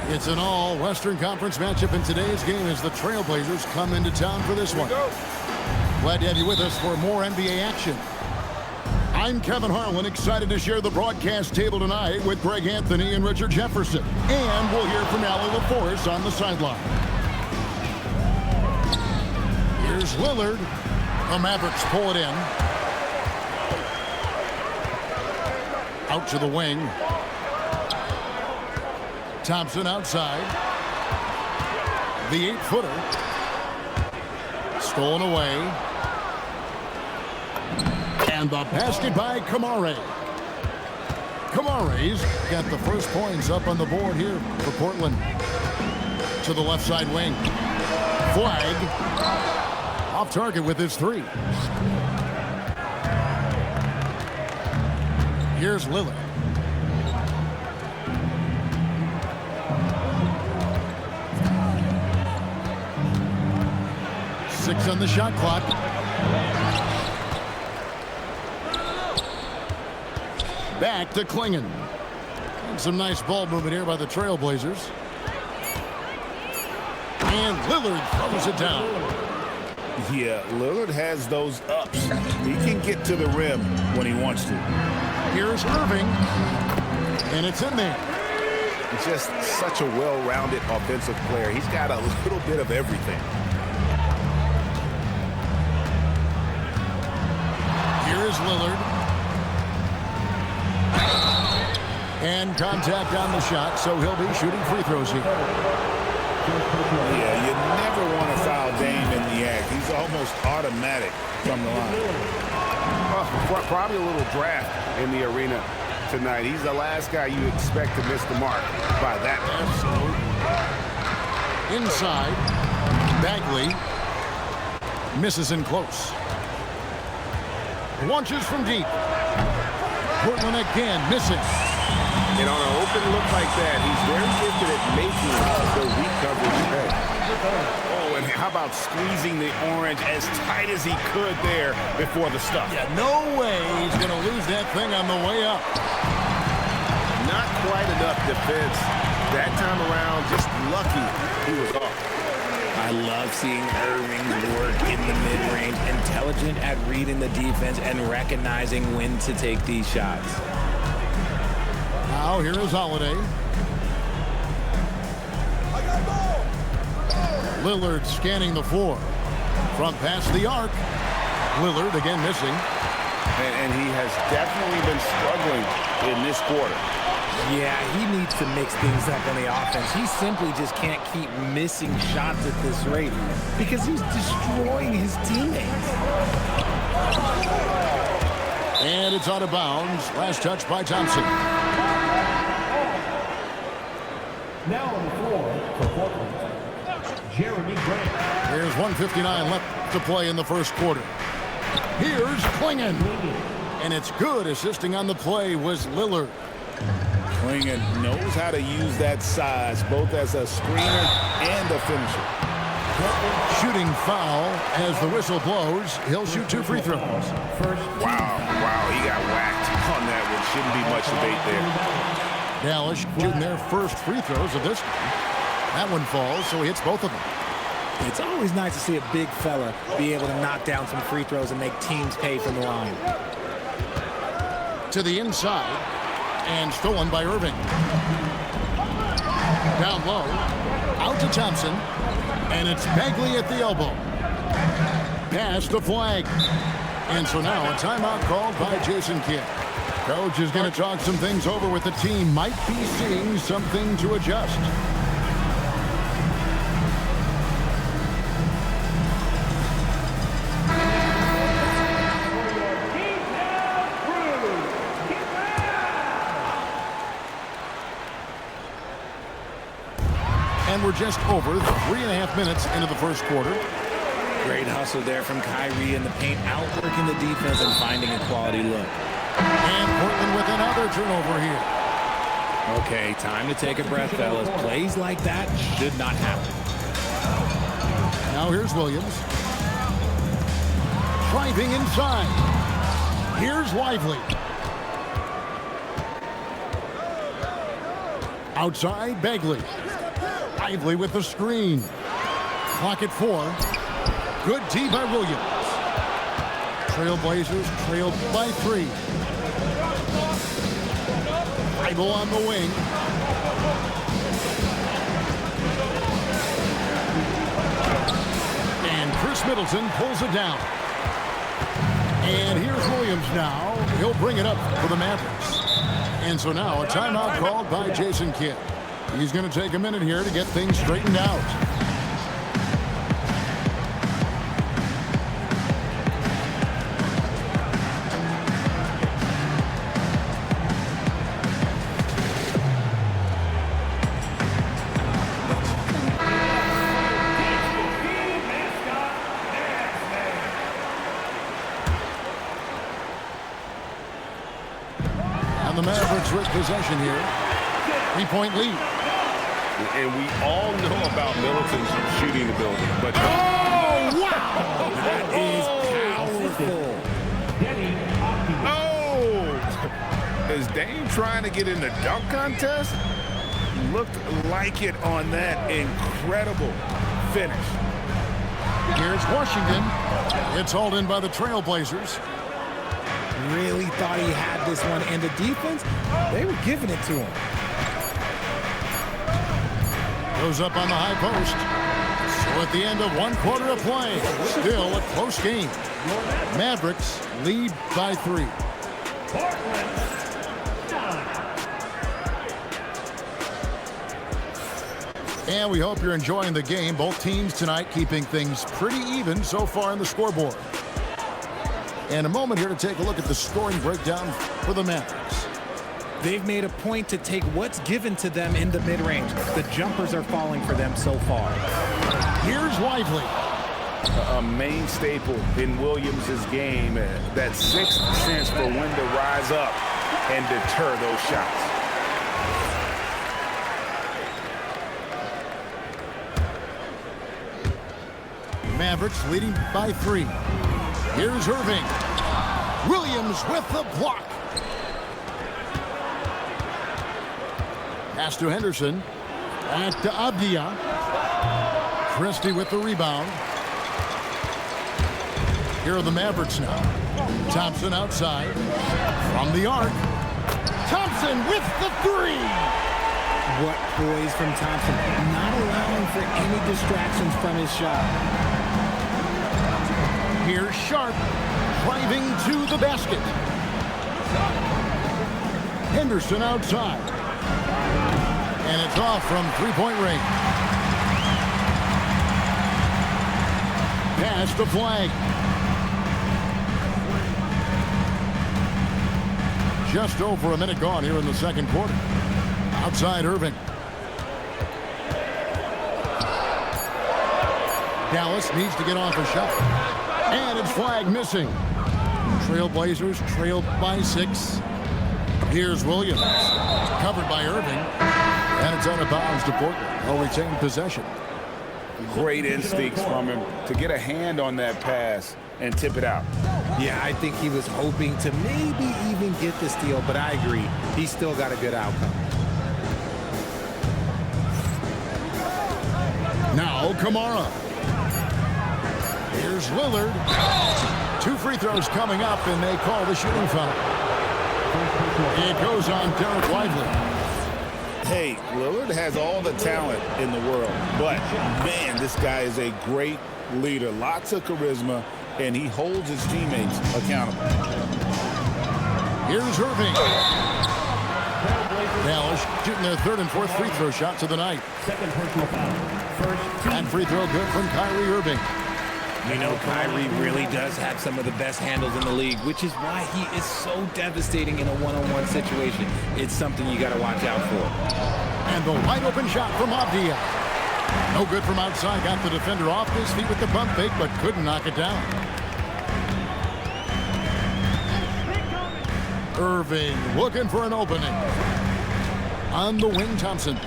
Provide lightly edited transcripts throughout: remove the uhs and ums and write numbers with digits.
It's an all-Western Conference matchup in today's game as the Trailblazers come into town for this one. Glad to have you with us for more NBA action. I'm Kevin Harlan, excited to share the broadcast table tonight with Greg Anthony and Richard Jefferson. And we'll hear from Allie LaForce on the sideline. Here's Lillard. The Mavericks pull it in. Out to the wing. Thompson outside. The 8-footer. Stolen away. And the basket by Kamare. Kamare's got the first points up on the board here for Portland. To the left side wing. Flag. Off target with his three. Here's Lillard. Six on the shot clock. Back to Klingon. And some nice ball movement here by the Trailblazers. And Lillard throws it down. Yeah, Lillard has those ups. He can get to the rim when he wants to. Here's Irving. And it's in there. Just such a well-rounded offensive player. He's got a little bit of everything. Here's Lillard. And contact on the shot, so he'll be shooting free throws here. Yeah, you never want to foul Dame in the act. He's almost automatic from the line. Probably a little draft in the arena tonight. He's the last guy you expect to miss the mark by that. Absolutely. Inside, Bagley misses in close. Launches from deep. Portland again missing. And on an open look like that, he's very gifted at making the weak coverage pay. Oh, and how about squeezing the orange as tight as he could there before the stuff? Yeah, no way he's going to lose that thing on the way up. Not quite enough defense that time around. Just lucky he was off. I love seeing Irving's work in the mid-range, intelligent at reading the defense and recognizing when to take these shots. Now here is Holiday. Lillard scanning the floor. From past the arc. Lillard again missing. And he has definitely been struggling in this quarter. Yeah, he needs to mix things up on the offense. He simply just can't keep missing shots at this rate because he's destroying his teammates. And it's out of bounds. Last touch by Thompson. Now on the floor for Portland, Jeremy Grant. There's 1:59 left to play in the first quarter. Here's Klingon. And it's good. Assisting on the play was Lillard. Klingon knows how to use that size, both as a screener and a finisher. Shooting foul as the whistle blows. He'll shoot two free throws. Wow, he got whacked on that one. Shouldn't be much debate there. Dallas shooting their first free throws of this game. That one falls, so he hits both of them. It's always nice to see a big fella be able to knock down some free throws and make teams pay from the line. To the inside, and stolen by Irving. Down low, out to Thompson, and it's Bagley at the elbow. Pass the flag. And so now a timeout called by Jason Kidd. Coach is going to talk some things over with the team. Might be seeing something to adjust. And we're just over 3.5 minutes into the first quarter. Great hustle there from Kyrie in the paint, outworking the defense and finding a quality look. And Portland with another turnover here. Okay, time to take a breath, fellas. Plays like that should not happen. Now here's Williams. Driving inside. Here's Lively. Outside, Bagley. Lively with the screen. Clock at 4. Good tee by Williams. Trailblazers trailed by 3. Fibe on the wing. And Chris Middleton pulls it down. And here's Williams now. He'll bring it up for the Mavericks. And so now a timeout called by Jason Kidd. He's going to take a minute here to get things straightened out. The Mavericks with possession here. 3-point lead. And we all know about Middleton's shooting ability. But Oh, wow! That is powerful. oh! Is Dame trying to get in the dunk contest? Looked like it on that incredible finish. Here's Washington. It's hauled in by the Trailblazers. Really thought he had this one, and the defense, they were giving it to him. Goes up on the high post. So at the end of 1 quarter of play, still a close game. Mavericks lead by 3. And we hope you're enjoying the game. Both teams tonight keeping things pretty even so far in the scoreboard. And a moment here to take a look at the scoring breakdown for the Mavericks. They've made a point to take what's given to them in the mid-range. The jumpers are falling for them so far. Here's Lively. A main staple in Williams' game, that sixth sense for when to rise up and deter those shots. Mavericks leading by 3. Here's Irving. Williams with the block. Pass to Henderson. Back to Abdia. Christie with the rebound. Here are the Mavericks now. Thompson outside. From the arc. Thompson with the 3. What poise from Thompson. Not allowing for any distractions from his shot. Here's Sharp driving to the basket. Henderson outside. And it's off from 3-point range. Pass the flag. Just over a minute gone here in the second quarter. Outside Irving. Dallas needs to get off a shot. And it's flag missing. Trailblazers trailed by 6. Here's Williams. Covered by Irving. And it's out of bounds to Portland. They'll retain possession. Great instincts from him to get a hand on that pass and tip it out. Yeah, I think he was hoping to maybe even get the steal, but I agree. He still got a good outcome. Now Kamara. Here's Lillard. 2 free throws coming up, and they call the shooting foul. It goes on Derek Lively. Hey, Lillard has all the talent in the world, but, man, this guy is a great leader. Lots of charisma, and he holds his teammates accountable. Here's Irving. Dallas shooting their 3rd and 4th free throw shots of the night. Second personal foul. First team. And free throw good from Kyrie Irving. You know, Kyrie really does have some of the best handles in the league, which is why he is so devastating in a one-on-one situation. It's something you got to watch out for. And the wide open shot from Abdia. No good from outside. Got the defender off his feet with the pump fake, but couldn't knock it down. Irving looking for an opening. On the wing, Thompson.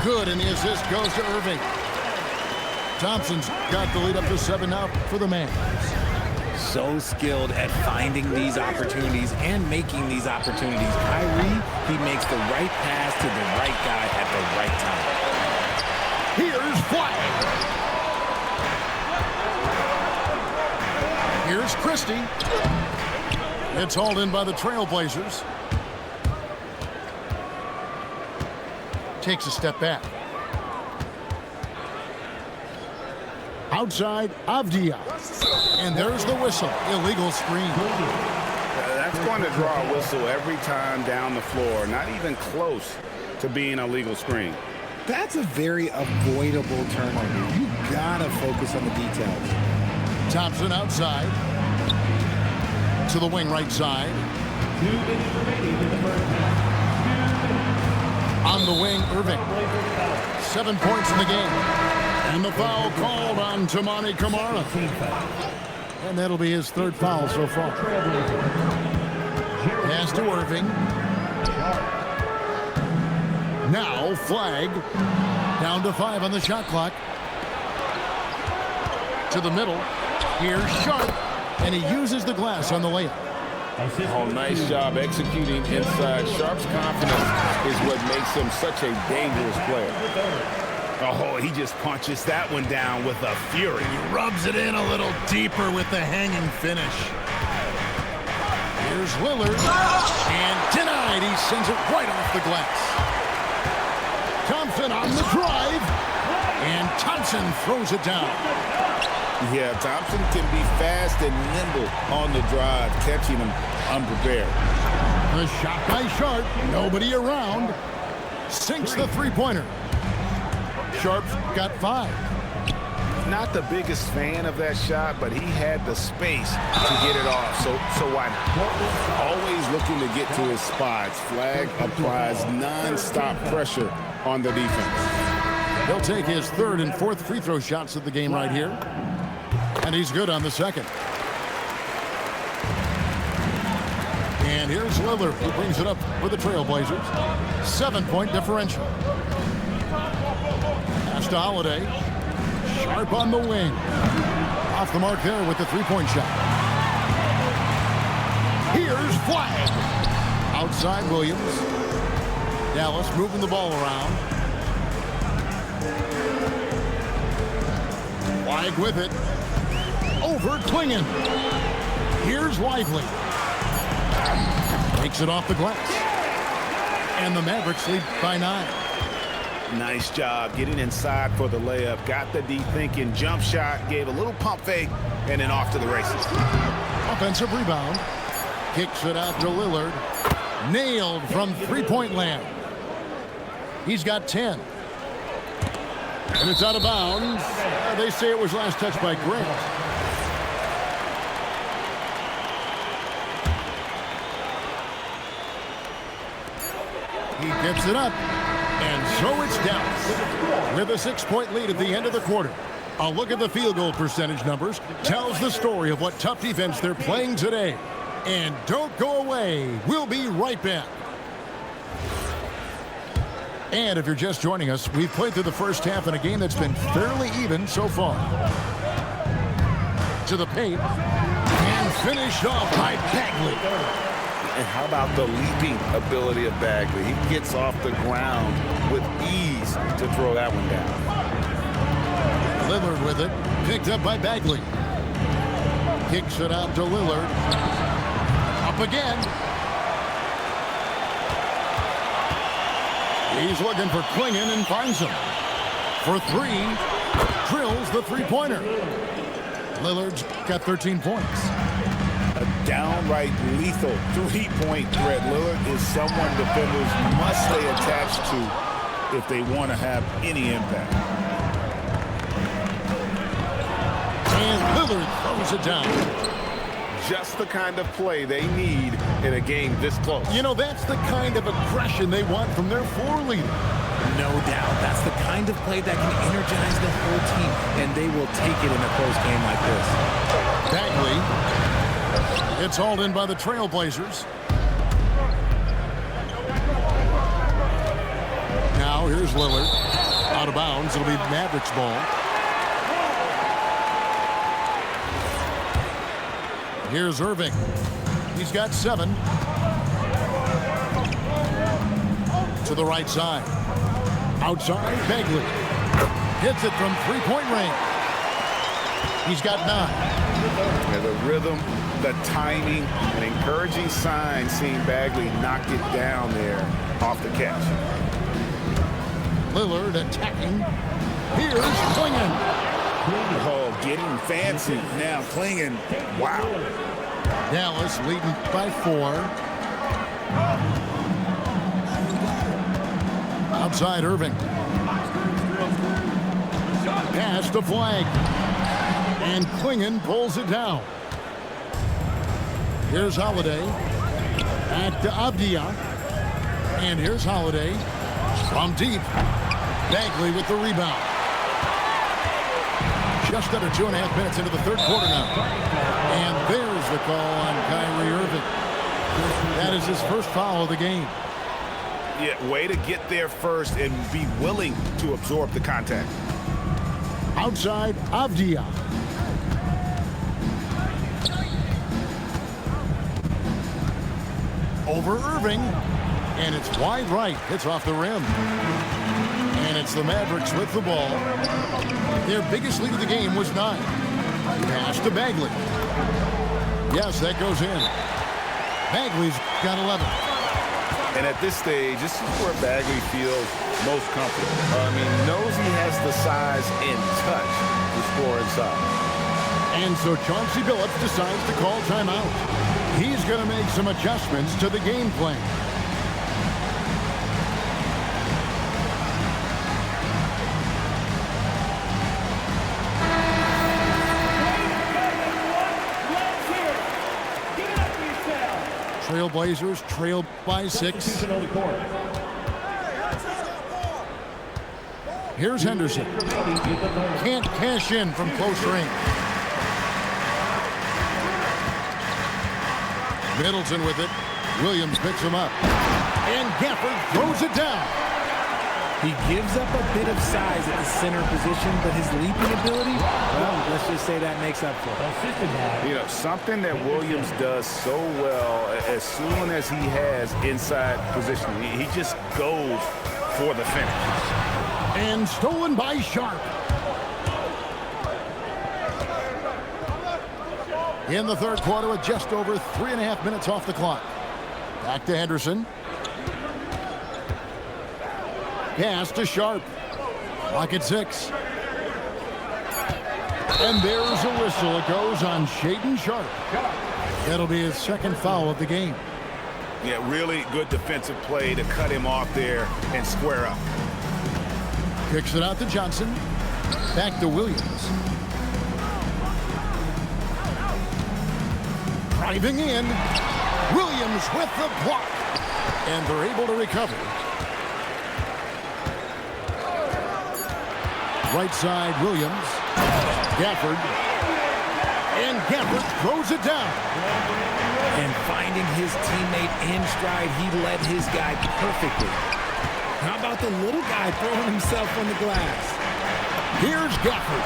Good, and the assist goes to Irving. Thompson's got the lead up to 7 now for the Mavs. So skilled at finding these opportunities and making these opportunities. Kyrie, he makes the right pass to the right guy at the right time. Here's Flag. Here's Christie. It's hauled in by the Trailblazers. Takes a step back. Outside, Avdia. And there's the whistle. Illegal screen. That's going to draw a whistle every time down the floor. Not even close to being a legal screen. That's a very avoidable turnover. You gotta focus on the details. Thompson outside. To the wing right side. 2 minutes remaining in the first half. On the wing, Irving. 7 points in the game. And the foul called on Toumani Camara. And that'll be his third foul so far. Pass to Irving. Now Flag. Down to 5 on the shot clock. To the middle. Here's Sharp. And he uses the glass on the layup. Oh, nice job executing inside. Sharp's confidence is what makes him such a dangerous player. Oh, he just punches that one down with a fury. He rubs it in a little deeper with the hanging finish. Here's Lillard. And denied. He sends it right off the glass. Thompson on the drive. And Thompson throws it down. Yeah, Thompson can be fast and nimble on the drive, catching him unprepared. The shot by Sharp. Nobody around. Sinks the three-pointer. Sharp's got 5. Not the biggest fan of that shot, but he had the space to get it off, so why not? Always looking to get to his spots. Flag applies non-stop pressure on the defense. He'll take his third and fourth free throw shots of the game right here. And he's good on the second. And here's Lillard, who brings it up for the Trailblazers. 7-point differential. Pass to Holiday. Sharp on the wing. Off the mark there with the three-point shot. Here's Flag. Outside Williams. Dallas moving the ball around. Flag with it. Over Klingon. Here's Lively. Takes it off the glass. And the Mavericks lead by 9. Nice job getting inside for the layup. Got the deep thinking jump shot, gave a little pump fake, and then off to the races. Offensive rebound. Kicks it out to Lillard. Nailed from three-point land. He's got 10. And it's out of bounds. They say it was last touched by Grant. He gets it up. And so it's Dallas with a 6-point lead at the end of the quarter. A look at the field goal percentage numbers tells the story of what tough defense they're playing today. And don't go away. We'll be right back. And if you're just joining us, we've played through the first half in a game that's been fairly even so far. To the paint. And finished off by Bagley. And how about the leaping ability of Bagley? He gets off the ground with ease to throw that one down. Lillard with it. Picked up by Bagley. Kicks it out to Lillard. Up again. He's looking for Klingon and finds him. For 3. Drills the three-pointer. Lillard's got 13 points. A downright lethal three-point threat. Lillard is someone defenders must stay attached to if they want to have any impact. And Lillard throws it down. Just the kind of play they need in a game this close. You know, that's the kind of aggression they want from their floor leader. No doubt. That's the kind of play that can energize the whole team, and they will take it in a close game like this. Bagley. It's hauled in by the Trailblazers. Now here's Lillard. Out of bounds. It'll be Mavericks ball. Here's Irving. He's got 7. To the right side. Outside, Bagley. Hits it from three-point range. He's got 9. Yeah, the rhythm, the timing, an encouraging sign seeing Bagley knock it down there off the catch. Lillard attacking. Here's Klingon. Oh, getting fancy now. Clinging. Wow. Dallas leading by 4. Outside Irving. Pass to Flag. And Klingon pulls it down. Here's Holiday. Back to Avdia. And here's Holiday. From deep. Bagley with the rebound. Just under 2.5 minutes into the third quarter now. And there's the call on Kyrie Irving. That is his first foul of the game. Yeah, way to get there first and be willing to absorb the contact. Outside Avdia. Over Irving. And it's wide right. Hits off the rim. And it's the Mavericks with the ball. Their biggest lead of the game was 9. Pass to Bagley. Yes, that goes in. Bagley's got 11. And at this stage, this is where Bagley feels most comfortable. Knows he has the size and touch to score inside. And so Chauncey Billups decides to call timeout. He's going to make some adjustments to the game plan. Trailblazers trail by 6. Here's Henderson. Can't cash in from close range. Middleton with it. Williams picks him up. And Gafford throws it down. He gives up a bit of size at the center position, but his leaping ability, well, let's just say that makes up for it. Something that Williams does so well as soon as he has inside positioning, he just goes for the finish. And stolen by Sharp. In the third quarter with just over 3.5 minutes off the clock. Back to Henderson. Pass to Sharp. Clock at 6. And there's a whistle. It goes on Shaedon Sharp. That'll be his second foul of the game. Yeah, really good defensive play to cut him off there and square up. Kicks it out to Johnson. Back to Williams. Driving in. Williams with the block. And they're able to recover. Right side, Williams. Gafford. And Gafford throws it down. And finding his teammate in stride, he led his guy perfectly. How about the little guy throwing himself on the glass? Here's Gafford.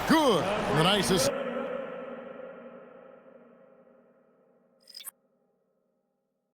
Good. The nicest.